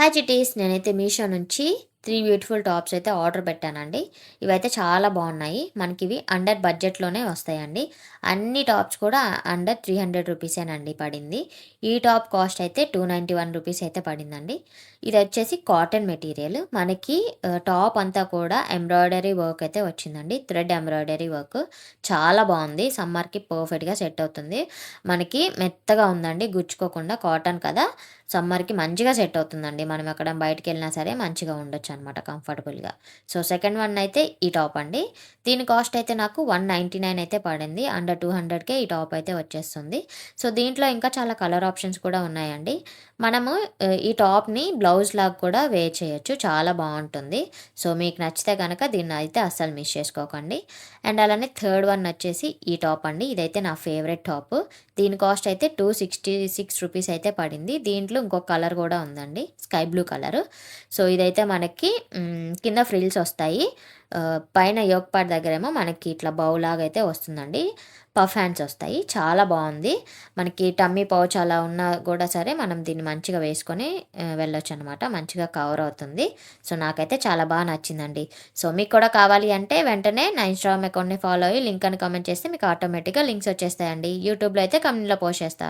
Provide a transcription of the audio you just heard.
Hi Chitti's, నేనైతే మీషో నుంచి 3 beautiful tops అయితే ఆర్డర్ పెట్టానండి. ఇవైతే చాలా బాగున్నాయి. మనకివి అండర్ బడ్జెట్‌లోనే వస్తాయండి. అన్ని టాప్స్ కూడా అండర్ 300 రూపీసేనండి పడింది. ఈ టాప్ కాస్ట్ అయితే 291 రూపీస్ అయితే పడిందండి. ఇదొచ్చేసి కాటన్ మెటీరియల్. మనకి టాప్ అంతా కూడా ఎంబ్రాయిడరీ వర్క్ అయితే వచ్చిందండి. థ్రెడ్ ఎంబ్రాయిడరీ వర్క్ చాలా బాగుంది. సమ్మర్‌కి పర్ఫెక్ట్‌గా సెట్ అవుతుంది. మనకి మెత్తగా ఉందండి, గుచ్చుకోకుండా. కాటన్ కదా, సమ్మర్‌కి మంచిగా సెట్ అవుతుందండి. మనం ఎక్కడ బయటికెళ్ళినా సరే మంచిగా ఉండొచ్చనమాట కంఫర్టబుల్‌గా. సో, సెకండ్ వన్ అయితే ఈ టాప్ అండి. దీని కాస్ట్ అయితే నాకు 199 అయితే పడింది. అండర్ 200కే ఈ టాప్ అయితే వచ్చేస్తుంది. సో, దీంట్లో ఇంకా చాలా కలర్ ఆప్షన్స్ కూడా ఉన్నాయండి. మనము ఈ టాప్‌ని బ్లౌజ్ లాగా కూడా వేర్ చేయొచ్చు. చాలా బావుంటుంది. సో, మీకు నచ్చితే గనక దీన్నయితే అస్సలు మిస్ చేసుకోకండి. అండ్ అలానే థర్డ్ వన్ వచ్చేసి ఈ టాప్ అండి. ఇదైతే నా ఫేవరెట్ టాప్. దీని కాస్ట్ అయితే 266 రూపీస్ అయితే పడింది. దీంట్లో ఇంకొక కలర్ కూడా ఉందండి, స్కై బ్లూ కలర్. సో, ఇదైతే మనకి కింద ఫ్రిల్స్ వస్తాయి. పైన యోక్ పార్ట్ దగ్గరేమో మనకి ఇట్లా బౌ లాగా అయితే వస్తుందండి. పఫ్ హ్యాండ్స్ వస్తాయి. చాలా బాగుంది. మనకి టమ్మీ పౌచ్ అలా ఉన్నా కూడా సరే మనం దీన్ని మంచిగా వేసుకొని వెళ్ళొచ్చు అనమాట. మంచిగా కవర్ అవుతుంది. సో, నాకైతే చాలా బాగా నచ్చిందండి. సో, మీకు కూడా కావాలి అంటే వెంటనే నా ఇన్‌స్టాగ్రామ్ అకౌంట్‌ని ఫాలో అయ్యి లింక్ అని కామెంట్ చేస్తే మీకు ఆటోమేటిక్‌గా లింక్స్ వచ్చేస్తాయండి. యూట్యూబ్‌లో అయితే కమ్యూనిటీలో పోస్ట్ చేస్తా.